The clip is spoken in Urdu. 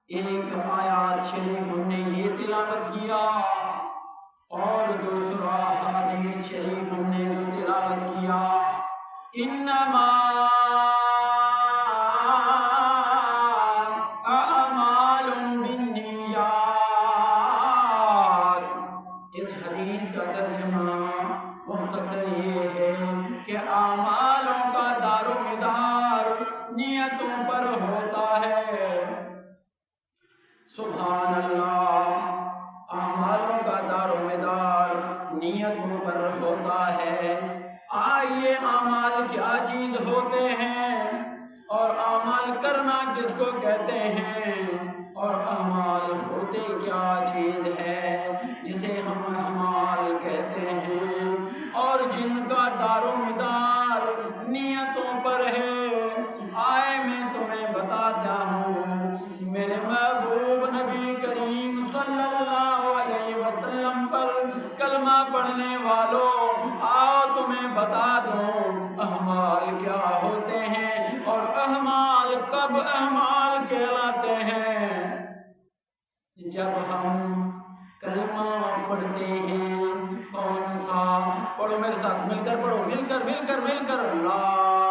ایک آیات شریف ہم نے یہ تلاوت کیا اور دوسرا حدیث شریف ہم نے جو تلاوت کیا، انما اعمال بالنیات، اس حدیث کا ترجمہ مختصر یہ ہے کہ اعمالوں کا دار و مدار نیتوں پر ہوتا ہے۔ سبحان اللہ، اعمالوں کا دار و مدار نیتوں پر ہوتا ہے۔ آئیے اعمال کیا چیز ہوتے ہیں اور اعمال کرنا کس کو کہتے ہیں، اور اعمال ہوتے کیا چیز ہے جسے ہم اعمال کہتے ہیں، اور جن کا دار و مدار نیتوں پر ہے۔ آئے میں تمہیں بتاتا ہوں، میرے محبوب نبی کریم صلی اللہ علیہ وسلم پر کلمہ پڑھنے والوں، آؤ تمہیں بتا دوں اعمال کیا ہوتے ہیں اور اعمال کب اعمال کہلاتے ہیں۔ جب ہم کلمہ پڑھتے ہیں، کون سا؟ پڑھو میرے ساتھ، مل کر پڑھو، مل کر لا